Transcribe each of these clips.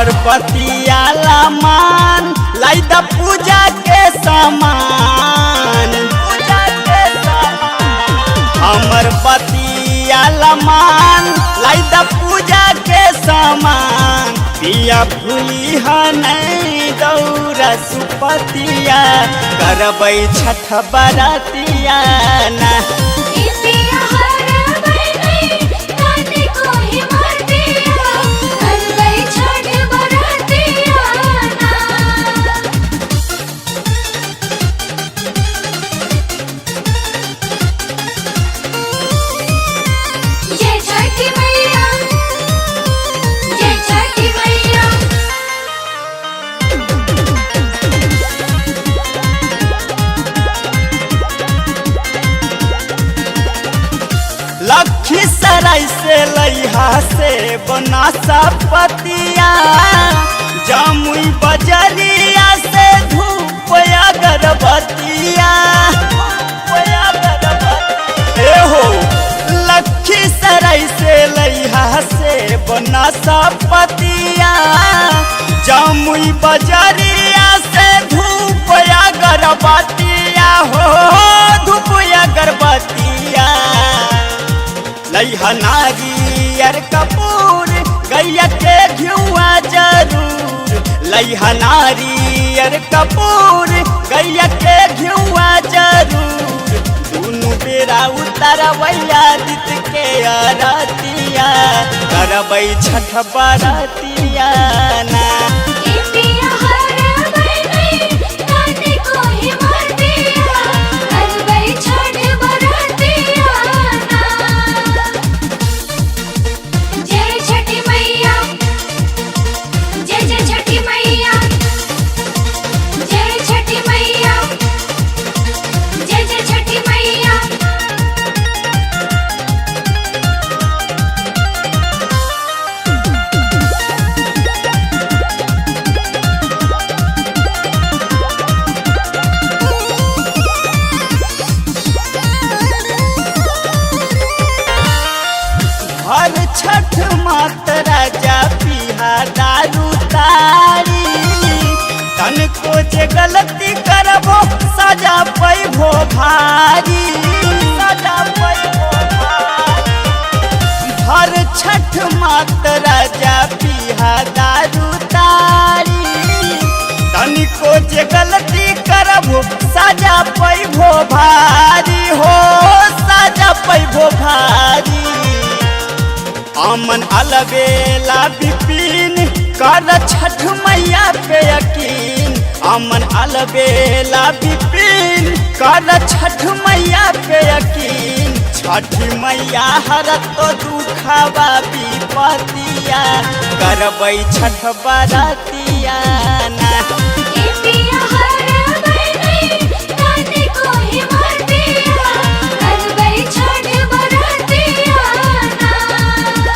हमर पतिया मान लाइदा पूजा के सामान, हमर पतिया मान लाइदा पूजा के सामान। पिया भूली नहीं दौरा सुपतिया करबै छठ बरतिया ना। लखीसराय से लइहा से बनासा पतिया, जमुई बजरिया से धूप अगरबत्तिया। हो लखीसराय से लइहा से बनासा पतिया, जमुई बजरिया से धूप अगरबत्तिया। हो धूप अगरबत्तिया लइहा नारियर कपूर गैया के घिउआ जरूर, लइहा नारियर कपूर गैया के घिउआ जरूर। दुनु बेरा उतरवैया दित के आरतिया करबै छठ बरतिया ना। हर छठ मात राजा पिहा दारू तारी, तन को जे गलती करबो सजा पैभो भारी, सजा पैभो भारी। हर छठ मात राजा पिहा दारू तारी, तन को जे गलती करबो सजा पैभो भारी। हो सजा पैभो भारी। अमन अलबेला विपिन कर छठ मैया पे यकीन, अमन अलबेला विपिन कर छठ मैया पे यकीन। छठ मैया हरत तो दुखवा विपतिया करबै छठ बरतिया ना।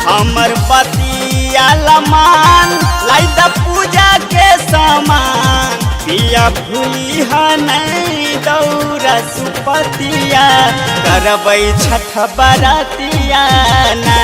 हमर पतिया मान लाइदा पूजा के सामान। पिया भूली नहीं दौरा सुपतिया करबै छठ बरतिया ना।